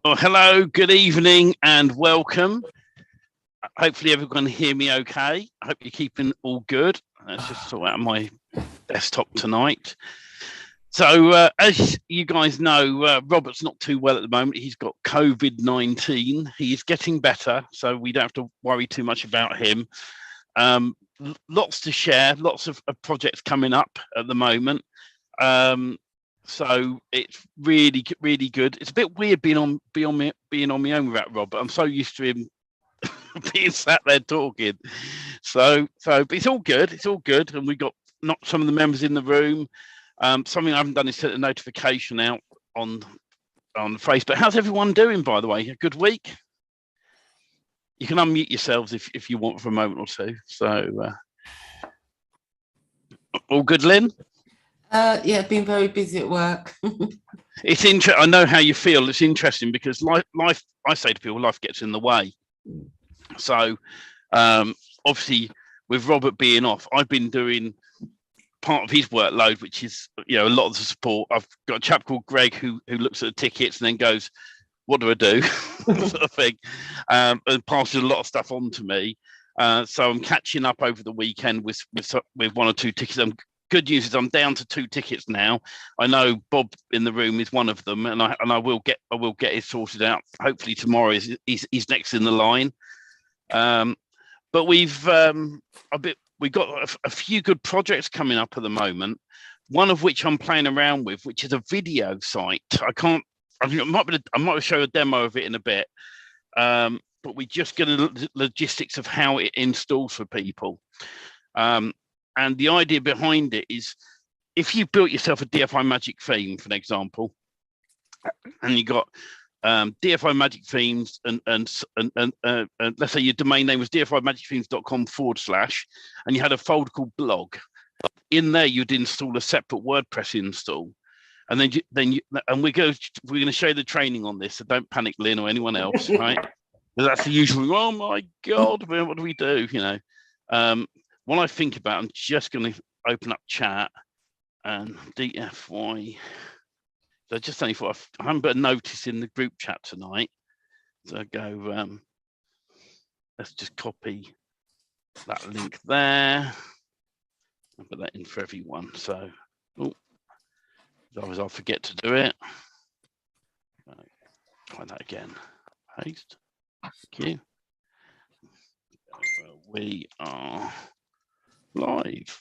Well, hello, good evening and welcome. Hopefully everyone can hear me okay. I hope you're keeping all good. Let's just sort out my desktop tonight. So as you guys know, Robert's not too well at the moment. He's got COVID-19. He is getting better, so we don't have to worry too much about him. Lots to share, lots of projects coming up at the moment. So it's really, really good. It's a bit weird being on my own without Robert. I'm so used to him being sat there talking. So but it's all good. It's all good. And we got not some of the members in the room. Something I haven't done is set a notification out on Facebook. How's everyone doing, by the way? A good week? You can unmute yourselves if you want for a moment or two. So all good, Lynn? Yeah, been very busy at work. It's interesting. I know how you feel. It's interesting because life, I say to people, life gets in the way. So obviously with Robert being off, I've been doing part of his workload, which is, you know, a lot of the support. I've got a chap called Greg who looks at the tickets and then goes, what do I do? Sort of thing. And passes a lot of stuff on to me. So I'm catching up over the weekend with one or two tickets. Good news is I'm down to 2 tickets now. I know Bob in the room is one of them, and I will get it sorted out. Hopefully tomorrow he's next in the line. But we've got a few good projects coming up at the moment. One of which I'm playing around with, which is a video site. I might show a demo of it in a bit. But we're just getting the logistics of how it installs for people. And the idea behind it is, if you built yourself a DFY Magic theme, for an example, and you got DFY Magic themes, and let's say your domain name was dfymagicthemes.com / and you had a folder called blog. In there, you'd install a separate WordPress install, and we're going to show you the training on this. So don't panic, Lynn or anyone else, right? Because that's the usual. Oh my God, what do we do? You know. What I think about, I'm just going to open up chat and DFY. So just only thought I haven't put a notice in the group chat tonight. So go, let's just copy that link there. I'll put that in for everyone. So, otherwise I'll forget to do it. Try that again. Paste. Thank you. We are live.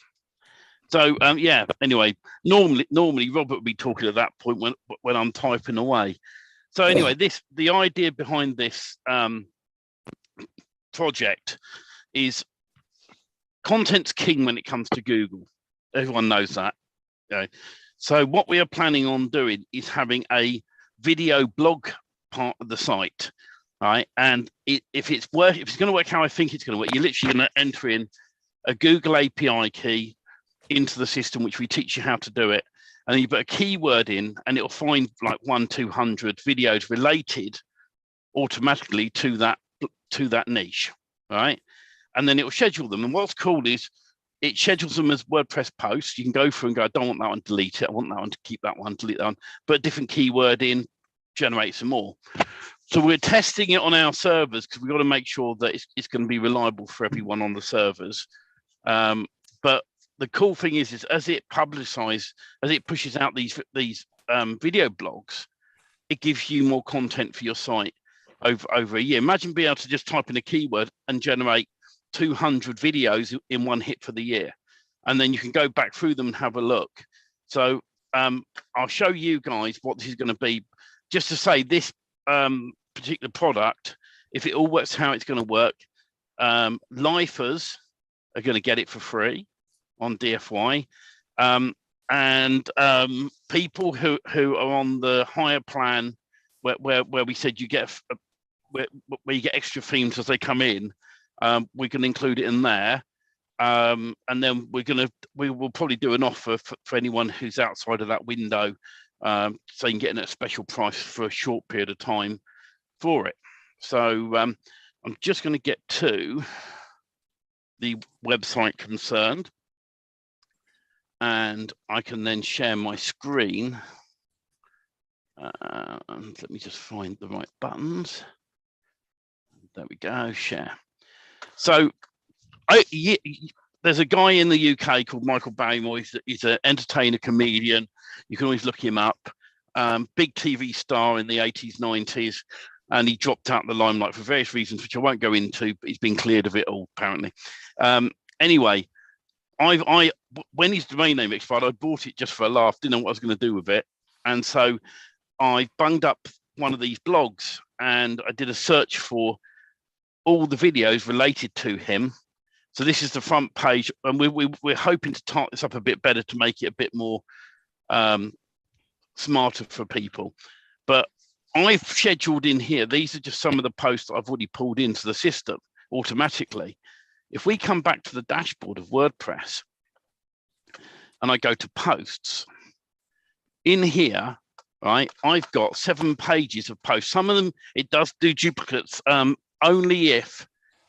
So yeah, anyway, normally Robert would be talking at that point when I'm typing away. So anyway, the idea behind this project is content's king when it comes to Google. Everyone knows that. Okay. So what we are planning on doing is having a video blog part of the site. Right. And if it's going to work how I think it's going to work, you're literally going to enter in a Google API key into the system, which we teach you how to do it. And then you put a keyword in and it'll find like 100-200 videos related automatically to that niche. Right. And then it will schedule them. And what's cool is it schedules them as WordPress posts. You can go through and go, I don't want that one, delete it. I want that one to keep that one, delete that one. Put a different keyword in, generate some more. So we're testing it on our servers because we've got to make sure that it's going to be reliable for everyone on the servers. But the cool thing is as it pushes out these video blogs, it gives you more content for your site over a year. Imagine being able to just type in a keyword and generate 200 videos in one hit for the year, and then you can go back through them and have a look. So I'll show you guys what this is going to be. Just to say, this particular product, if it all works how it's going to work, lifers are going to get it for free on DFY, and people who are on the higher plan, where we said you get where you get extra themes as they come in, we can include it in there, and then we will probably do an offer for anyone who's outside of that window, so you can get a special price for a short period of time for it. So I'm just going to get to the website concerned, and I can then share my screen And let me just find the right buttons. There we go, share. So there's a guy in the UK called Michael Barrymore. He's an entertainer, comedian. You can always look him up. Big TV star in the 80s, 90s. And he dropped out of the limelight for various reasons, which I won't go into, but he's been cleared of it all, apparently. Anyway, when his domain name expired, I bought it just for a laugh, didn't know what I was going to do with it. And so I bunged up one of these blogs and I did a search for all the videos related to him. So this is the front page, and we're hoping to type this up a bit better to make it a bit more smarter for people. But I've scheduled in here, these are just some of the posts that I've already pulled into the system automatically. If we come back to the dashboard of WordPress and I go to posts, in here, right, I've got 7 pages of posts. Some of them, it does do duplicates, only if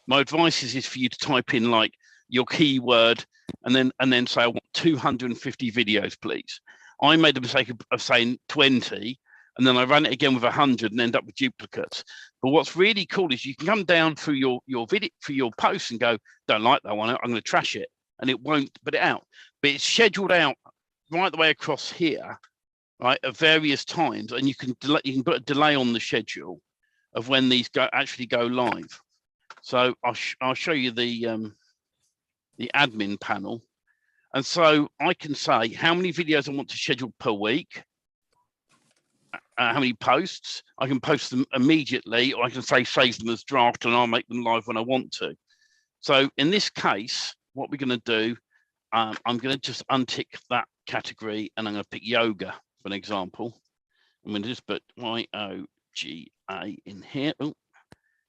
my advice is for you to type in like your keyword and then say, I want 250 videos, please. I made the mistake of saying 20, and then I ran it again with 100 and end up with duplicates. But what's really cool is you can come down through your video, for your posts, and go, don't like that one, I'm going to trash it, and it won't put it out. But it's scheduled out right the way across here, right, at various times, and you can put a delay on the schedule of when these actually go live. So I'll show you the admin panel. And so I can say how many videos I want to schedule per week, how many posts. I can post them immediately, or I can say save them as draft and I'll make them live when I want to. So in this case, what we're going to do, I'm going to just untick that category and I'm going to pick yoga for an example. I'm going to just put YOGA in here. Oh,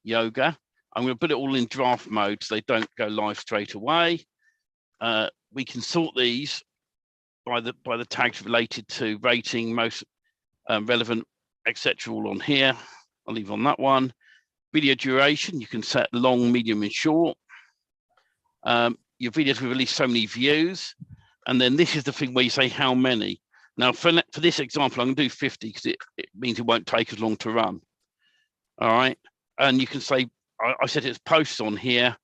yoga. I'm going to put it all in draft mode so they don't go live straight away. We can sort these by the tags related to rating, most relevant, etc. all on here. I'll leave on that one. Video duration, you can set long, medium, and short. Your videos will release so many views. And then this is the thing where you say how many. Now, for this example, I'm going to do 50 because it means it won't take as long to run. All right. And you can say, I set it as posts on here.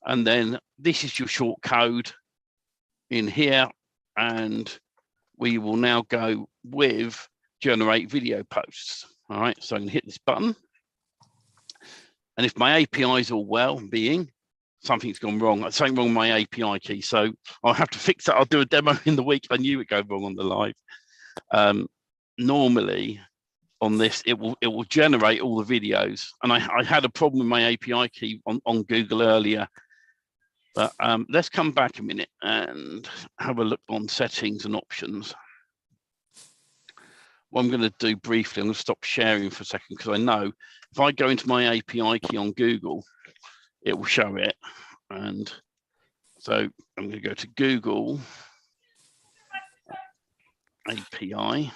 And then this is your short code in here. And we will now go with generate video posts. All right. So I'm going to hit this button. And if my API is all well-being, something's gone wrong. Something wrong with my API key. So I'll have to fix that. I'll do a demo in the week. I knew it go wrong on the live. Normally on this, it will generate all the videos. And I had a problem with my API key on Google earlier. But let's come back a minute and have a look on settings and options. What I'm going to do briefly, I'm going to stop sharing for a second because I know if I go into my API key on Google, it will show it. And so I'm going to go to Google API.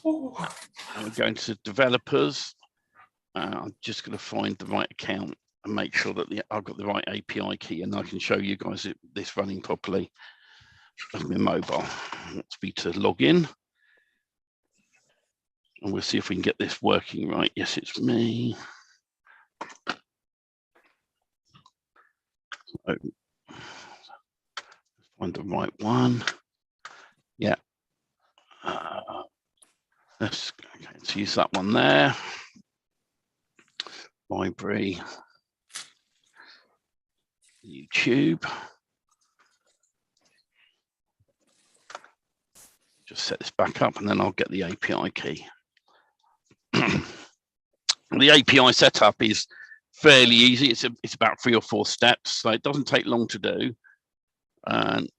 I'm going to developers. I'm just going to find the right account and make sure that I've got the right API key, and I can show you guys this running properly on my mobile. Let's be to log in. And we'll see if we can get this working right. Yes, it's me. So, find the right one. Yeah. Let's use that one there. Library. YouTube. Just set this back up and then I'll get the API key. The API setup is fairly easy. It's about 3 or 4 steps, so it doesn't take long to do. And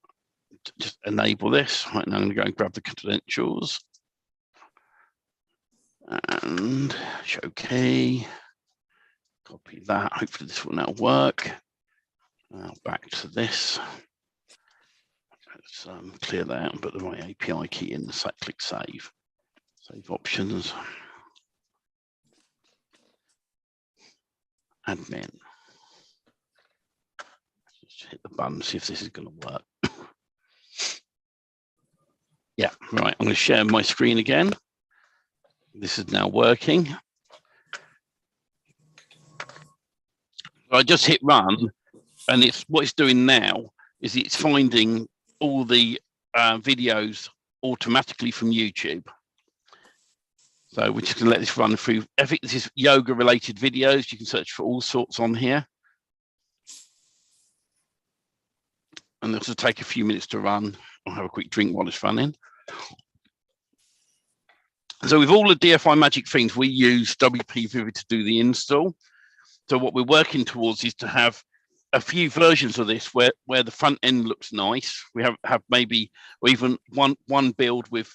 just enable this. Right now, I'm going to go and grab the credentials and show key. Copy that. Hopefully, this will now work. Now back to this. Let's clear that out and put the right API key in. So click save. Save options. Admin. Just hit the button, see if this is going to work. Yeah, right. I'm going to share my screen again. This is now working. I just hit run, and what it's doing now is it's finding all the videos automatically from YouTube. So we're just going to let this run through. I think this is yoga related videos. You can search for all sorts on here. And this will take a few minutes to run. I'll have a quick drink while it's running. So with all the DFY magic themes, we use WP Vivid to do the install. So what we're working towards is to have a few versions of this where the front end looks nice. We have maybe or even one build with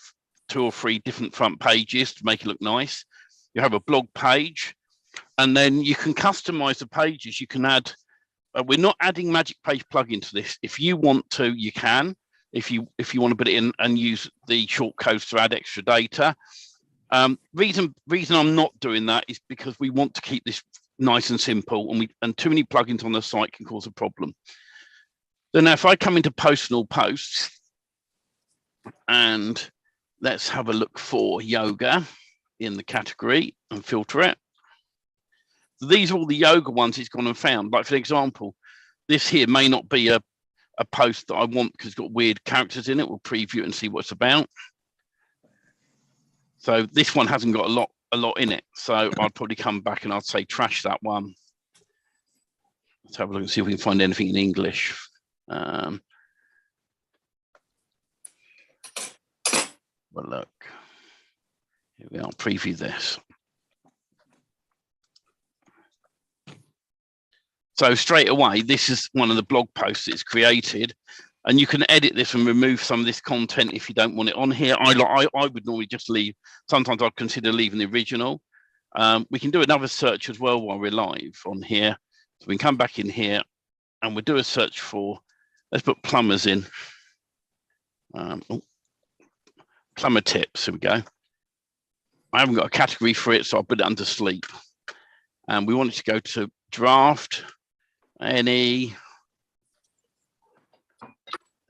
2 or 3 different front pages to make it look nice. You have a blog page, and then you can customize the pages. You can add, we're not adding Magic Page plugin to this. If you want to, you can. If you want to put it in and use the shortcodes to add extra data. Reason I'm not doing that is because we want to keep this nice and simple, and too many plugins on the site can cause a problem. So now if I come into post and all posts, and let's have a look for yoga in the category and filter it. So these are all the yoga ones it's gone and found. Like for example, this here may not be a post that I want because it's got weird characters in it. We'll preview it and see what it's about. So this one hasn't got a lot in it. So I'd probably come back and I'd say trash that one. Let's have a look and see if we can find anything in English. Well, look, here we are, preview this. So straight away, this is one of the blog posts it's created, and you can edit this and remove some of this content if you don't want it on here. I would normally just leave. Sometimes I'd consider leaving the original. We can do another search as well while we're live on here. So we can come back in here and we'll do a search for, let's put plumbers in. Plumber tips, here we go. I haven't got a category for it, so I'll put it under sleep. And we want it to go to draft, any,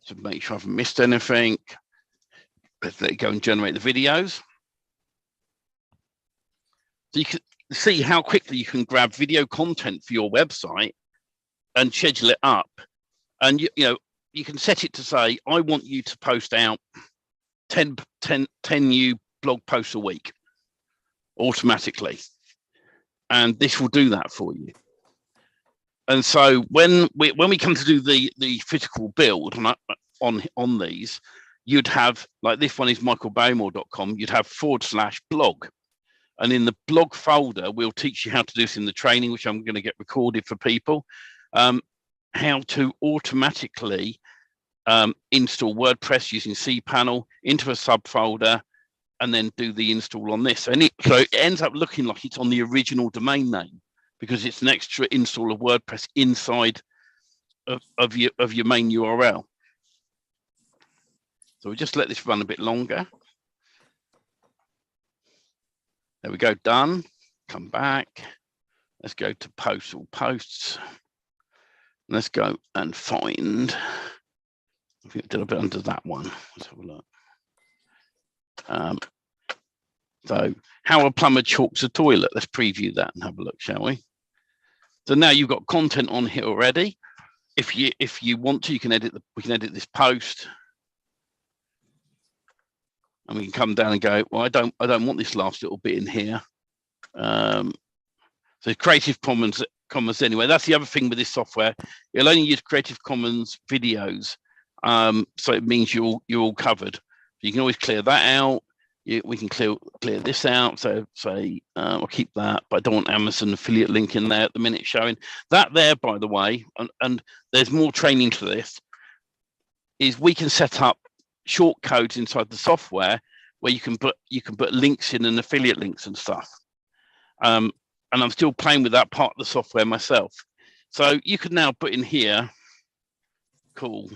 to make sure I haven't missed anything. Let's let it go and generate the videos. So you can see how quickly you can grab video content for your website and schedule it up. And you can set it to say, I want you to post out 10 new blog posts a week automatically. And this will do that for you. And so when we come to do the physical build on these, you'd have, like this one is michaelbarrymore.com, you'd have /blog. And in the blog folder, we'll teach you how to do this in the training, which I'm going to get recorded for people, how to automatically install WordPress using cPanel into a subfolder and then do the install on this. And so it ends up looking like it's on the original domain name because it's an extra install of WordPress inside of your main URL. So we just let this run a bit longer. There we go, done. Come back. Let's go to post all posts. Let's go and find, I think I did a bit under that one. Let's have a look. So how a plumber chalks a toilet. Let's preview that and have a look, shall we? So now you've got content on here already. If you want to, you can edit we can edit this post. And we can come down and go, well, I don't want this last little bit in here. So Creative Commons anyway. That's the other thing with this software. It'll only use Creative Commons videos. So it means you're all covered. You can always clear that out. We can clear this out. So say I'll keep that, but I don't want Amazon affiliate link in there at the minute showing. That there, by the way, and there's more training to this, is we can set up short codes inside the software where you can put links in and affiliate links and stuff. And I'm still playing with that part of the software myself. So you could now put in here, cool,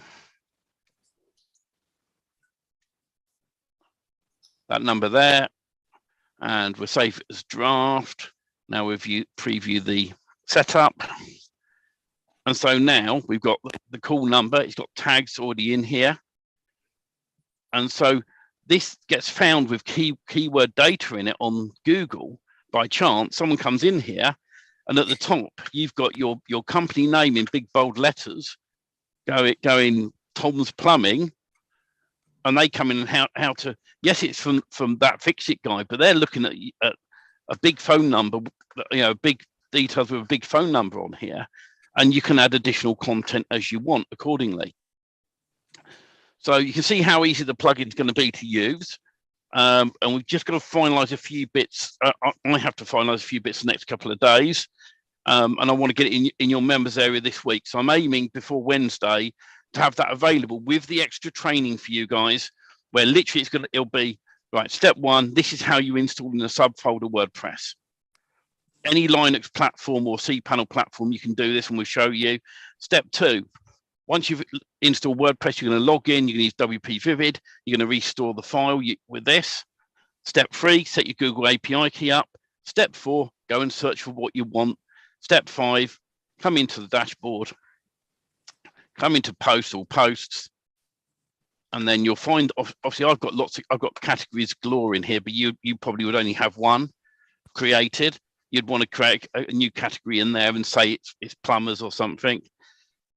that number there, and we'll save it as draft. Now we'll preview the setup. And so now we've got the cool number. It's got tags already in here. And so this gets found with keyword data in it on Google by chance. Someone comes in here, and at the top you've got your company name in big bold letters, going Tom's Plumbing, and they come in and how to. Yes, it's from that Fix It guy, but they're looking at a big phone number, big details with a big phone number on here, and you can add additional content as you want accordingly. So you can see how easy the plugin is going to be to use. And we've just got to finalize a few bits. I have to finalize a few bits the next couple of days. And I want to get it in your members area this week. So I'm aiming before Wednesday to have that available with the extra training for you guys, where literally it'll be, right, step one, this is how you install in a subfolder WordPress. Any Linux platform or cPanel platform, you can do this, and we'll show you. Step two, once you've installed WordPress, you're going to log in, you're going to use WP Vivid, you're going to restore the file with this. Step three, set your Google API key up. Step four, go and search for what you want. Step five, come into the dashboard, come into posts, and then you'll find, obviously I've got categories galore in here, but you probably would only have one created. You'd want to create a new category in there and say it's plumbers or something.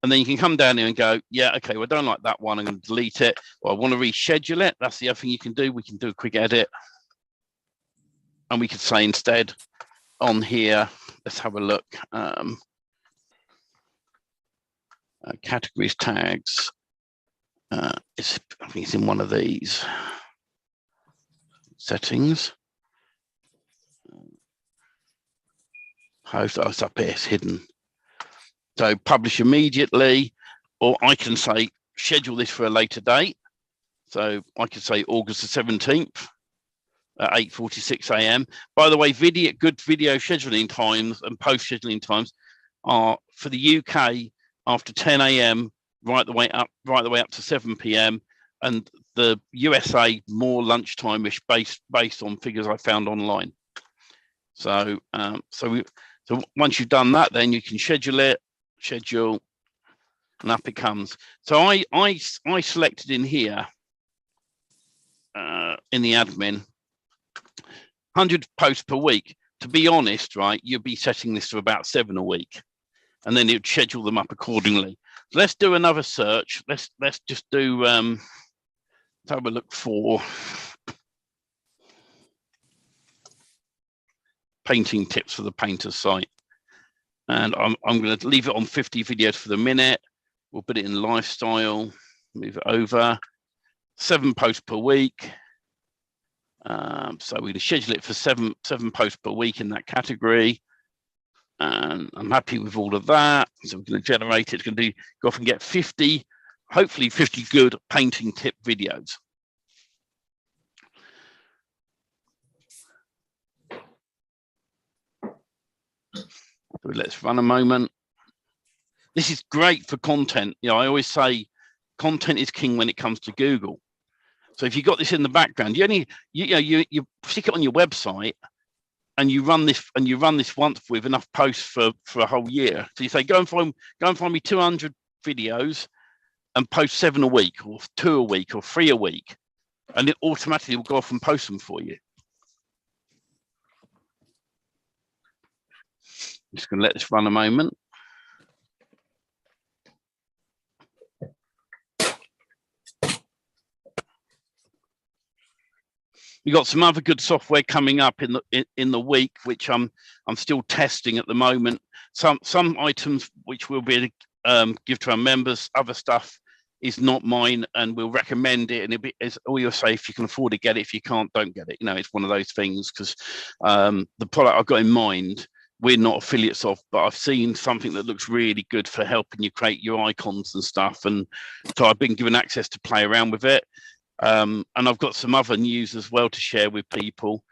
And then you can come down here and go, yeah, okay, well, I don't like that one. I'm going to delete it. Or I want to reschedule it. That's the other thing you can do. We can do a quick edit. And we could say instead on here, let's have a look. Categories, tags. I think it's in one of these settings. Post, it's up here, it's hidden. So publish immediately, or I can say schedule this for a later date. So I could say August the 17th at 8:46 a.m. By the way, good video scheduling times and post scheduling times are for the UK after 10 a.m. right the way up to 7 p.m. and the USA more lunchtime-ish based on figures I found online. So so once you've done that, then you can schedule, and up it comes. So I selected in here in the admin 100 posts per week. To be honest, right, you'd be setting this to about 7 a week, and then you'd schedule them up accordingly. So let's do another search. Let's just do let's have a look for painting tips for the painter's site, and I'm going to leave it on 50 videos for the minute. We'll put it in lifestyle, move it over, 7 posts per week. So we're going to schedule it for seven posts per week in that category, and I'm happy with all of that. So we're going to generate it. It's going to go off and get 50, hopefully 50 good painting tip videos. So let's run a moment. This is great for content. You know, I always say content is king when it comes to Google. So if you've got this in the background, you stick it on your website and you run this once with enough posts for a whole year. So you say, go and find me 200 videos and post 7 a week or 2 a week or 3 a week. And it automatically will go off and post them for you. Just going to let this run a moment. We've got some other good software coming up in the week, which I'm still testing at the moment. Some items which we'll be able to give to our members. Other stuff is not mine, and we'll recommend it. And as we'll say, if you can afford to get it, if you can't, don't get it. You know, it's one of those things, because the product I've got in mind, we're not affiliates of, but I've seen something that looks really good for helping you create your icons and stuff. And so I've been given access to play around with it. And I've got some other news as well to share with people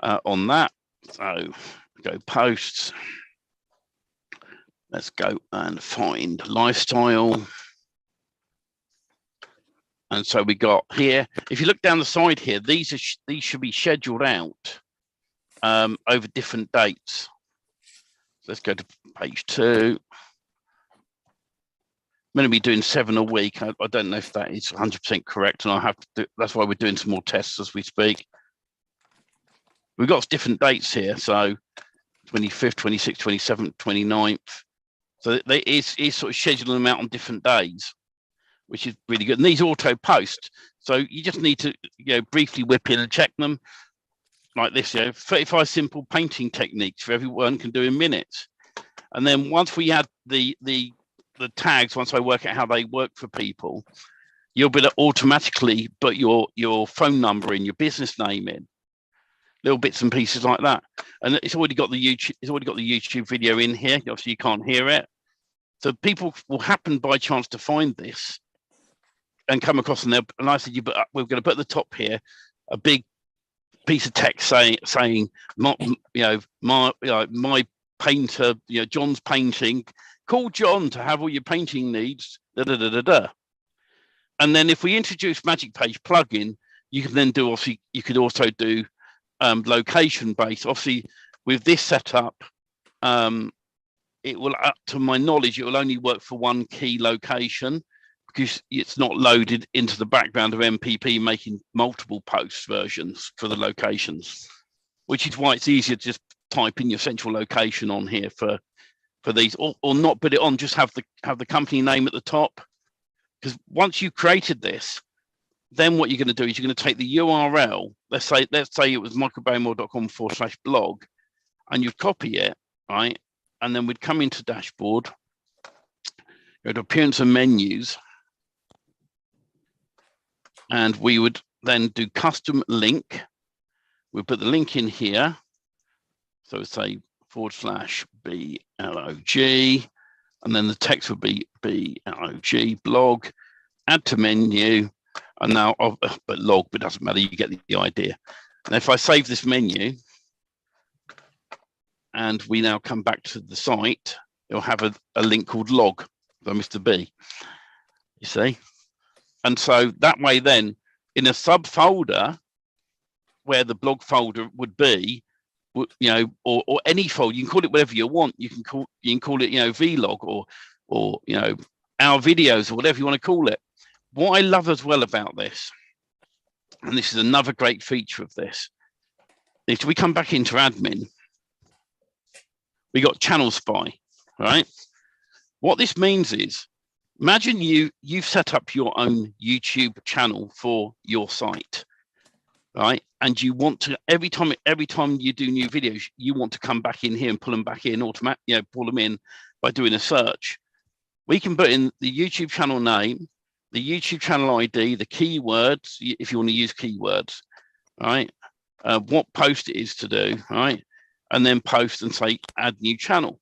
on that. So go posts. Let's go and find lifestyle. And so we got here, if you look down the side here, these should be scheduled out over different dates. Let's go to page 2. going to be doing 7 a week. I don't know if that is 100% correct, and I have to do, that's why we're doing some more tests as we speak. We've got different dates here, so 25th, 26th, 27th, 29th. So they is sort of scheduling them out on different days, which is really good. And these auto post, so you just need to briefly whip in and check them like this. 35 simple painting techniques for everyone can do in minutes. And then once we add the tags, once I work out how they work for people, you'll be able to automatically put your phone number in, your business name in, little bits and pieces like that. And it's already got the YouTube video in here. Obviously you can't hear it, so people will happen by chance to find this and come across, and I said, we're going to put at the top here a big piece of text saying my painter, John's painting, call John to have all your painting needs, da da da da da. And then if we introduce Magic Page plugin, you can then do, obviously you could also do location based. Obviously with this setup, it will, up to my knowledge, it will only work for one key location, because it's not loaded into the background of MPP making multiple post versions for the locations, which is why it's easier to just type in your central location on here for these, or not put it on, just have the company name at the top. Because once you've created this, then what you're going to do is you're going to take the URL, let's say it was michaelbarrymore.com/blog, and you'd copy it, right? And then we'd come into dashboard, go to appearance and menus, and we would then do custom link. We'll put the link in here. So say /blog, and then the text would be blog, blog, add to menu, and now, but log, but it doesn't matter, you get the idea. And if I save this menu, and we now come back to the site, it'll have a link called log by Mr. B, you see? And so that way then, in a subfolder where the blog folder would be, or any folder, you can call it whatever you want. You can call it, vlog or our videos or whatever you want to call it. What I love as well about this, and this is another great feature of this, if we come back into admin, we got channel spy, right? What this means is, imagine you've set up your own YouTube channel for your site, right? And you want to, every time you do new videos, you want to come back in here and pull them back in, pull them in by doing a search. We can put in the YouTube channel name, the YouTube channel ID, the keywords, if you want to use keywords, right? What post it is to do, right? And then post and say, add new channel.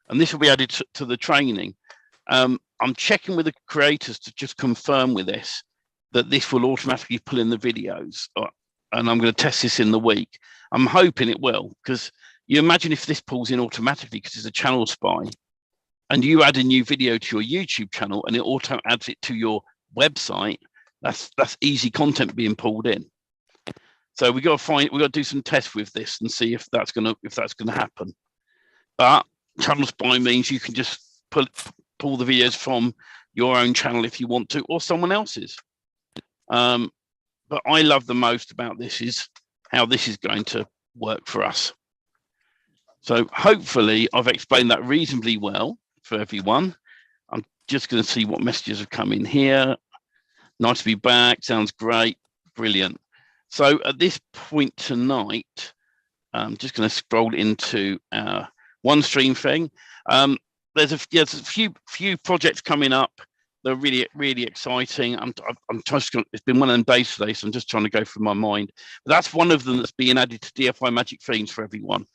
And this will be added to the training. I'm checking with the creators to just confirm with this, that this will automatically pull in the videos. And I'm going to test this in the week. I'm hoping it will, because you imagine if this pulls in automatically because it's a channel spy, and you add a new video to your YouTube channel and it auto adds it to your website, that's easy content being pulled in. So we got to do some tests with this and see if that's going to happen. But channel spy means you can just pull the videos from your own channel if you want to, or someone else's. But I love the most about this is how this is going to work for us. So hopefully I've explained that reasonably well for everyone. I'm just going to see what messages have come in here. Nice to be back. Sounds great. Brilliant. So at this point tonight, I'm just going to scroll into our OneStream thing. There's a few projects coming up. They're really, really exciting. I'm just going. It's been one of them days today, so I'm just trying to go through my mind. But that's one of them that's being added to DFY Magic Themes for everyone.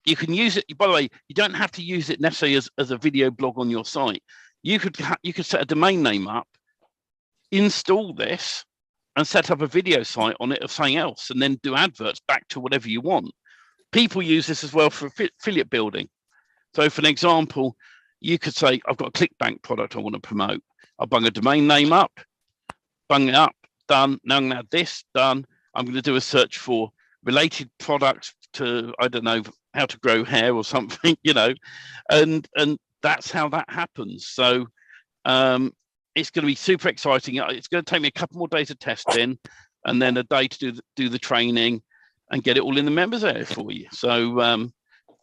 You can use it. By the way, you don't have to use it necessarily as a video blog on your site. You could set a domain name up, install this, and set up a video site on it of something else, and then do adverts back to whatever you want. People use this as well for affiliate building. So for an example, you could say, I've got a ClickBank product I want to promote. I'll bung a domain name up, bung it up, done. Now I'm going to add this, done. I'm going to do a search for related products to, I don't know, how to grow hair or something, and that's how that happens. So it's going to be super exciting. It's going to take me a couple more days of testing, and then a day to do the training and get it all in the members area for you. So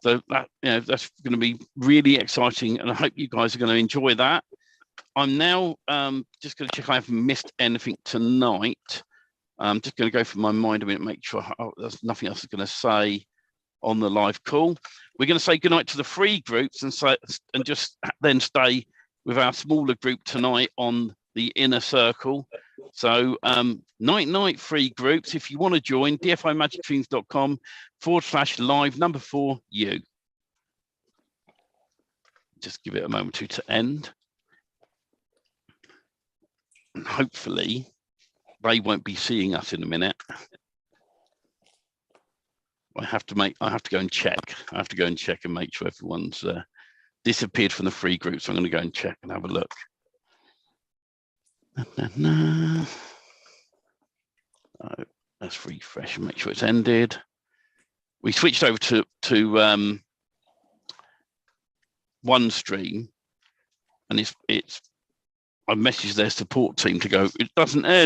that that's going to be really exciting, and I hope you guys are going to enjoy that. I'm now just going to check I haven't missed anything tonight. I'm just going to go through my mind a minute, make sure there's nothing else I'm going to say on the live call. We're going to say goodnight to the free groups and just then stay with our smaller group tonight on the inner circle. So night free groups. If you want to join, dfimagicfiends.com/live4U. Just give it a moment or two to end. And hopefully they won't be seeing us in a minute. I have to go and check. I have to go and check and make sure everyone's disappeared from the free group. So I'm going to go and check and have a look. Oh, let's refresh and make sure it's ended. We switched over to OneStream, and I've messaged their support team to go, it doesn't end.